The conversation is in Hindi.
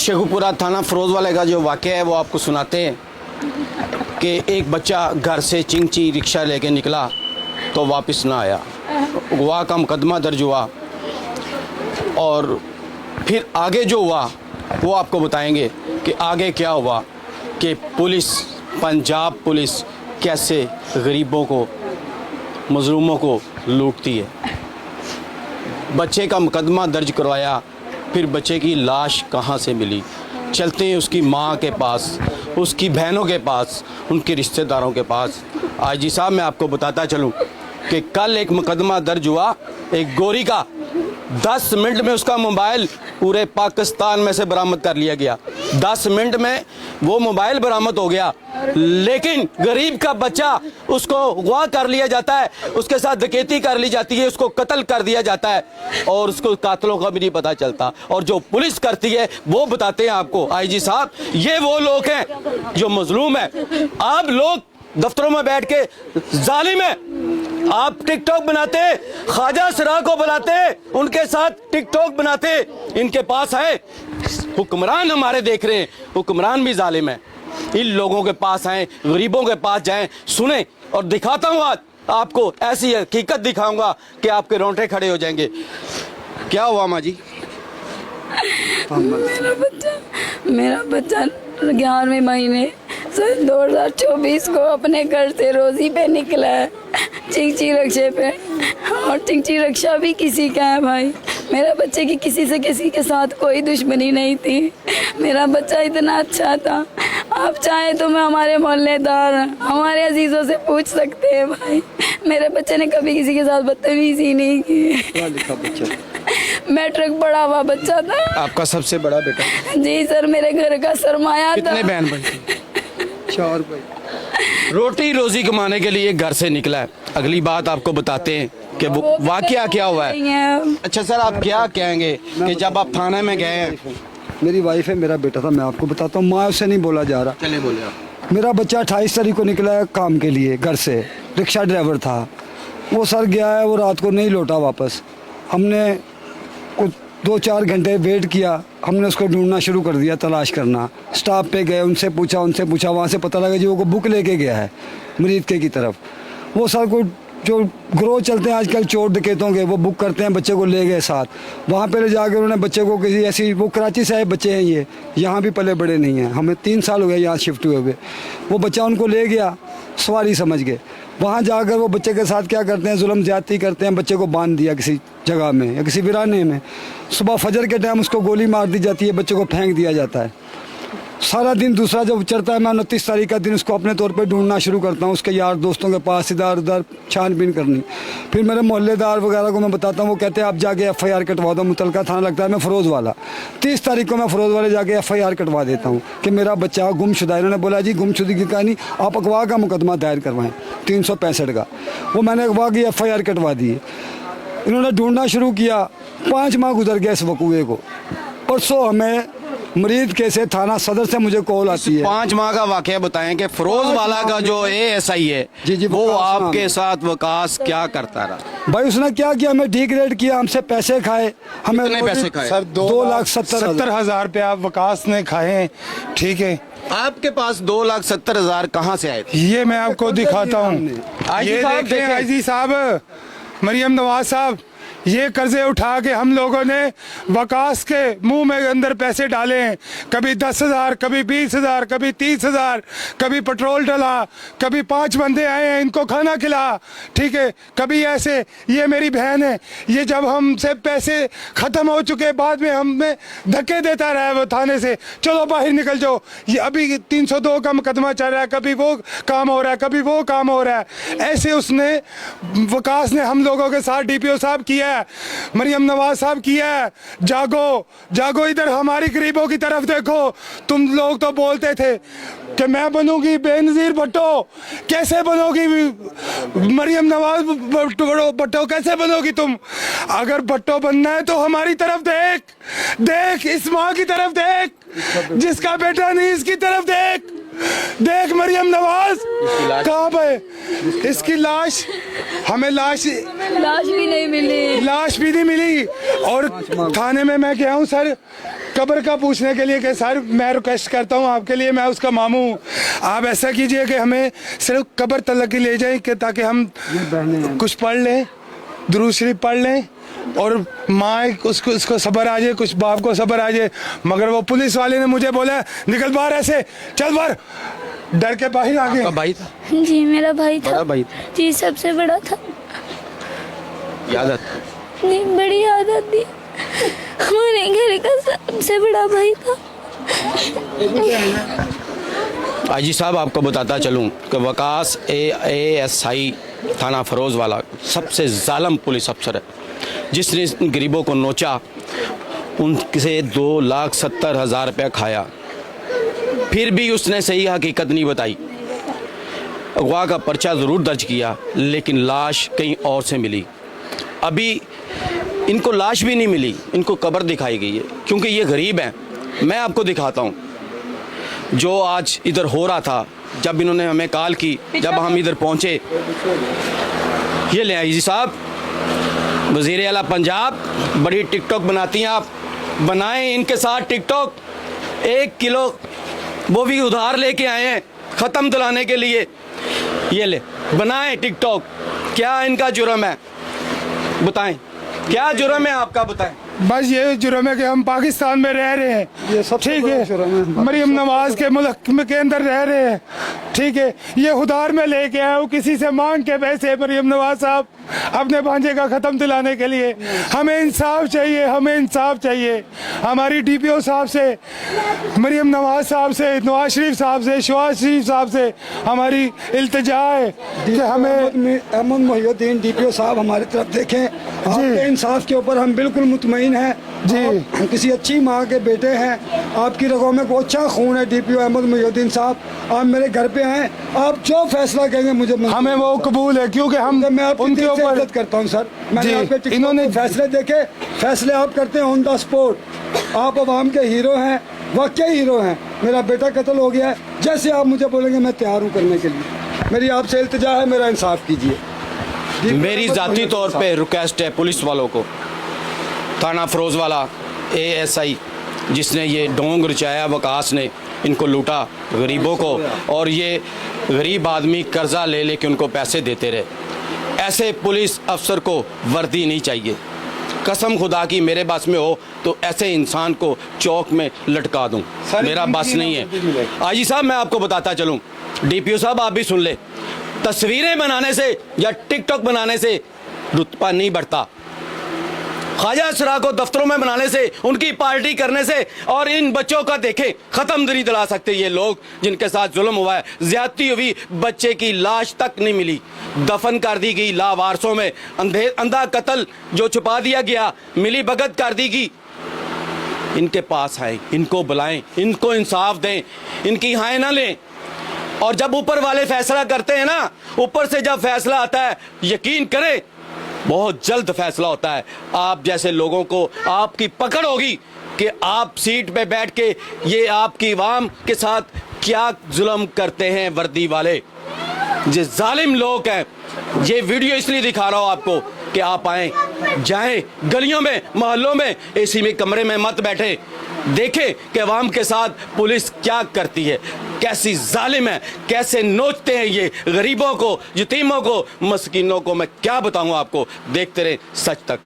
शेखुपुरा थाना फिरोजवाले का जो वाक़या है वो आपको सुनाते हैं कि एक बच्चा घर से चिंची रिक्शा लेके निकला तो वापस ना आया। अगवा का मुकदमा दर्ज हुआ और फिर आगे जो हुआ वो आपको बताएंगे कि आगे क्या हुआ कि पुलिस, पंजाब पुलिस कैसे गरीबों को, मजलूमों को लूटती है। बच्चे का मुकदमा दर्ज करवाया, फिर बच्चे की लाश कहाँ से मिली? चलते हैं उसकी माँ के पास, उसकी बहनों के पास, उनके रिश्तेदारों के पास। आईजी साहब, मैं आपको बताता चलूँ कि कल एक मुकदमा दर्ज हुआ एक गोरी का। 10 मिनट में उसका मोबाइल पूरे पाकिस्तान में से बरामद कर लिया गया। 10 मिनट में वो मोबाइल बरामद हो गया, लेकिन गरीब का बच्चा उसको अगवा कर लिया जाता है, उसके साथ डकैती कर ली जाती है, उसको कत्ल कर दिया जाता है और उसको कातलों का भी नहीं पता चलता। और जो पुलिस करती है वो बताते हैं आपको। आईजी साहब, ये वो लोग हैं जो मजलूम है। आप लोग दफ्तरों में बैठ के जालिम है, आप टिकटॉक बनाते, ख्वाजा सरा को बुलाते, उनके साथ टिकटॉक बनाते। इनके पास है हुक्मरान, हमारे देख रहे हैं, हुक्मरान भी जालिम है। इन लोगों के पास आए, गरीबों के पास जाएं, सुने। और दिखाता हूँ आज आपको, ऐसी हकीकत दिखाऊंगा कि आपके रोंगटे खड़े हो जाएंगे। क्या हुआ माँ जी? मेरा बच्चा 11वें महीने सन 2024 को अपने घर से रोजी पे निकला है, चिंची रक्षे पे। और चिंची रक्षा भी किसी का है भाई। मेरा बच्चे की किसी के साथ कोई दुश्मनी नहीं थी। मेरा बच्चा इतना अच्छा था। आप चाहे तो मैं हमारे मोहल्लेदार, हमारे अजीजों से पूछ सकते हैं भाई। मेरे बच्चे ने कभी किसी के साथ बदतमीजी नहीं की। मैट्रिक पढ़ा हुआ बच्चा था। आपका सबसे बड़ा बेटा? जी सर, मेरे घर का सरमाया था। कितने बहन भाई? 4 भाई। रोटी रोजी कमाने के लिए घर से निकला है। अगली बात आपको बताते हैं कि वो वाकया क्या हुआ है। अच्छा सर, आप क्या कहेंगे कि जब आप थाने में गए हैं? मेरी वाइफ है, मेरा बेटा था, मैं आपको बताता हूँ। माँ उससे नहीं बोला जा रहा। चलिए बोले आप। मेरा बच्चा 28 तारीख को निकला है काम के लिए घर से, रिक्शा ड्राइवर था वो। सर गया है, वो रात को नहीं लौटा वापस। हमने कुछ 2-4 घंटे वेट किया, हमने उसको ढूंढना शुरू कर दिया, तलाश करना। स्टाफ पे गए, उनसे पूछा, वहाँ से पता लगा जी वो बुक लेके गया है मरीदके की तरफ। वो सर को जो ग्रोह चलते हैं आजकल चोर डकैतों के, वो बुक करते हैं, बच्चे को ले गए साथ। वहाँ पे ले जाकर उन्होंने बच्चे को किसी ऐसी, वो कराची से आए बच्चे हैं, ये यहाँ भी पले बड़े नहीं हैं, हमें 3 साल हो गए यहाँ शिफ्ट हुए हुए। वो बच्चा उनको ले गया, सवारी समझ के। वहाँ जाकर वो बच्चे के साथ क्या करते हैं, जुल्म ज्यादती करते हैं। बच्चे को बांध दिया किसी जगह में या किसी वीराने में। सुबह फजर के टाइम उसको गोली मार दी जाती है, बच्चे को फेंक दिया जाता है। सारा दिन दूसरा जब चढ़ता है, मैं 29 तारीख का दिन उसको अपने तौर पे ढूंढना शुरू करता हूँ, उसके यार दोस्तों के पास, इधर उधर छानबीन करनी। फिर मेरे मोहल्लेदार वगैरह को मैं बताता हूँ, वो कहते हैं आप जाके FIR कटवा दो। मुतलका थाना लगता है मैं फिरोजवाला। 30 तारीख को मैं फिरोजवाले जाके FIR कटवा देता हूँ कि मेरा बच्चा गुमशुदा है। इन्होंने बोला जी गुमशुदगी की कहानी, आप अगवा का मुकदमा दायर करवाएँ 365 का। वो मैंने अगवा की FIR कटवा दी। इन्होंने ढूंढना शुरू किया। 5 माह गुजर गया इस वकूए को। परसों हमें मरीद कैसे थाना सदर से मुझे कॉल आती है। 5 माह का वाकया बताएं कि फिरोजवाला का जो ASI है जी वो आपके साथ वकास क्या करता रहा? भाई उसने क्या किया, हमें ठीक रेट किया, हमसे पैसे खाए। हमें कितने पैसे खाए? सर 2,70,000 रुपये आप वकास ने खाए। ठीक है, आपके पास 2,70,000 कहाँ से आए थे? ये मैं आपको दिखाता हूँ। ये देखें आईजी साहब, मरियम नवाज साहब, ये कर्जे उठा के हम लोगों ने वकास के मुंह में अंदर पैसे डाले हैं। कभी 10,000, कभी 20,000, कभी 30,000, कभी पेट्रोल डला, कभी 5 बंदे आए हैं इनको खाना खिला। ठीक है, कभी ऐसे। ये मेरी बहन है, ये जब हमसे पैसे ख़त्म हो चुके बाद में हमें धक्के देता रहा है वो थाने से, चलो बाहर निकल जाओ। ये अभी 302 का मुकदमा चल रहा है, कभी वो काम हो रहा है, कभी वो काम हो रहा है। ऐसे उसने वकास ने हम लोगों के साथ DPO साहब किया, मरियम नवाज साहब किया है। जागो जागो, इधर हमारी गरीबों की तरफ देखो। तुम लोग तो बोलते थे कि मैं बनूंगी बेनजीर भुट्टो, कैसे बनोगी मरियम नवाज भुट्टो, कैसे बनोगी तुम? अगर भुट्टो बनना है तो हमारी तरफ देख, देख इस माँ की तरफ देख, जिसका बेटा नहीं इसकी तरफ देख। देख मरियम नवाज कहाँ पे, इसकी लाश, हमें लाश भी नहीं मिली, लाश भी नहीं मिली। और थाने में मैं गया हूँ सर, कब्र का पूछने के लिए कि सर मैं रिक्वेस्ट करता हूँ आपके लिए, मैं उसका मामू हूँ, आप ऐसा कीजिए कि हमें सिर्फ कब्र तक ले जाएं कि ताकि हम कुछ पढ़ लें, दुरूद शरीफ पढ़ लें और माँ उसको सब्र आ जाए, कुछ बाप को सब्र आ जाए। मगर वो पुलिस वाले ने मुझे बोला निकल बाहर, ऐसे चल बाहर, डर के बाहर आ गए। भाई था? जी मेरा भाई था। बड़ा भाई था? जी सबसे बड़ा था। याद नहीं बड़ी आदत थी, हमारे घर का सबसे बड़ा भाई था। आईजी साहब आपको बताता चलूं कि वकास ASI थाना फरोज वाला सबसे जालिम पुलिस अफसर है, जिसने गरीबों को नोचा, उनसे 2,70,000 रुपया खाया, फिर भी उसने सही हकीकत नहीं बताई। अगवा का पर्चा ज़रूर दर्ज किया लेकिन लाश कहीं और से मिली। अभी इनको लाश भी नहीं मिली, इनको कब्र दिखाई गई है क्योंकि ये गरीब हैं। मैं आपको दिखाता हूँ जो आज इधर हो रहा था। जब इन्होंने हमें कॉल की, जब हम इधर पहुँचे, ये ले आईजी साहब, वज़ीर आला पंजाब, बड़ी टिकटॉक बनाती हैं आप, बनाएं इनके साथ टिकटॉक। 1 किलो वो भी उधार लेके आए हैं ख़त्म दिलाने के लिए। ये ले बनाएं टिकटॉक। क्या इनका जुर्म है बताएं, क्या जुर्म है आपका बताएं। बस ये जुर्म है कि हम पाकिस्तान में रह रहे हैं, ये सबसे ठीक बड़ा जुर्म है। है, मरियम नवाज के मुल्क के अंदर रह रहे हैं, ठीक है। ये उधार में लेके आए हो किसी से मांग के पैसे, मरियम नवाज साहब, अपने भांजे का ख़त्म दिलाने के लिए। हमें इंसाफ चाहिए, हमें इंसाफ चाहिए। हमारी DPO साहब से, मरियम नवाज साहब से, नवाज शरीफ साहब से, शहबाज शरीफ साहब से हमारी इल्तिजा है कि हमें अहमद मोहिउद्दीन DPO साहब हमारी तरफ देखें। आपके इंसाफ के ऊपर हम बिल्कुल मुतमईन हैं जी। हम किसी अच्छी माँ के बेटे हैं, आपकी रगों में बहुत अच्छा खून है। DPO अहमद मोहिउद्दीन साहब, आप मेरे घर पे आए, आप जो फैसला कहेंगे मुझे हमें वो कबूल है, क्योंकि हम मैं आपकी उनके दिल से ऊपर इज्जत करता हूँ सर। मैंने जी, आपके टिकटॉक इन्होंने पे फैसले देखे, फैसले आप करते हैं ऑन द स्पॉट। आप अवाम के हीरो हैं, वाकई हीरो हैं। मेरा बेटा कत्ल हो गया है, जैसे आप मुझे बोलेंगे मैं तैयार हूँ करने के लिए। मेरी आपसे इल्तिजा है, मेरा इंसाफ कीजिए। मेरी ज़ाती तौर पे रिक्वेस्ट है पुलिस वालों को, थाना फरोज वाला ASI जिसने ये ढोंग रचाया, वकास ने इनको लूटा गरीबों को, और ये गरीब आदमी कर्जा ले लेके उनको पैसे देते रहे। ऐसे पुलिस अफसर को वर्दी नहीं चाहिए। कसम खुदा की मेरे बस में हो तो ऐसे इंसान को चौक में लटका दूं, मेरा बस नहीं है। आजी साहब मैं आपको बताता चलूं, DPO साहब आप भी सुन ले, तस्वीरें बनाने से या टिकटॉक बनाने से रुतबा नहीं बढ़ता। ख्वाजा असरा को दफ्तरों में बनाने से, उनकी पार्टी करने से, और इन बच्चों का देखें ख़त्म नहीं दिला सकते ये लोग जिनके साथ जुल्म हुआ है, ज्यादती हुई, बच्चे की लाश तक नहीं मिली, दफन कर दी गई लावारसों में, अंधा कत्ल जो छुपा दिया गया, मिली भगत कर दी गई। इनके पास आए, इनको बुलाएं, इनको इंसाफ दें, इनकी हाय ना लें। और जब ऊपर वाले फैसला करते हैं ना, ऊपर से जब फैसला आता है, यकीन करें बहुत जल्द फैसला होता है। आप जैसे लोगों को आपकी पकड़ होगी कि आप सीट पे बैठ के ये आपकी आवाम के साथ क्या जुल्म करते हैं वर्दी वाले, ये जालिम लोग हैं। ये वीडियो इसलिए दिखा रहा हूँ आपको कि आप आएँ, जाएं गलियों में, मोहल्लों में, AC में कमरे में मत बैठे, देखें कि अवाम के साथ पुलिस क्या करती है, कैसी जालिम है, कैसे नोचते हैं ये गरीबों को, यतीमों को, मस्कीनों को। मैं क्या बताऊं आपको, देखते रहे सच तक।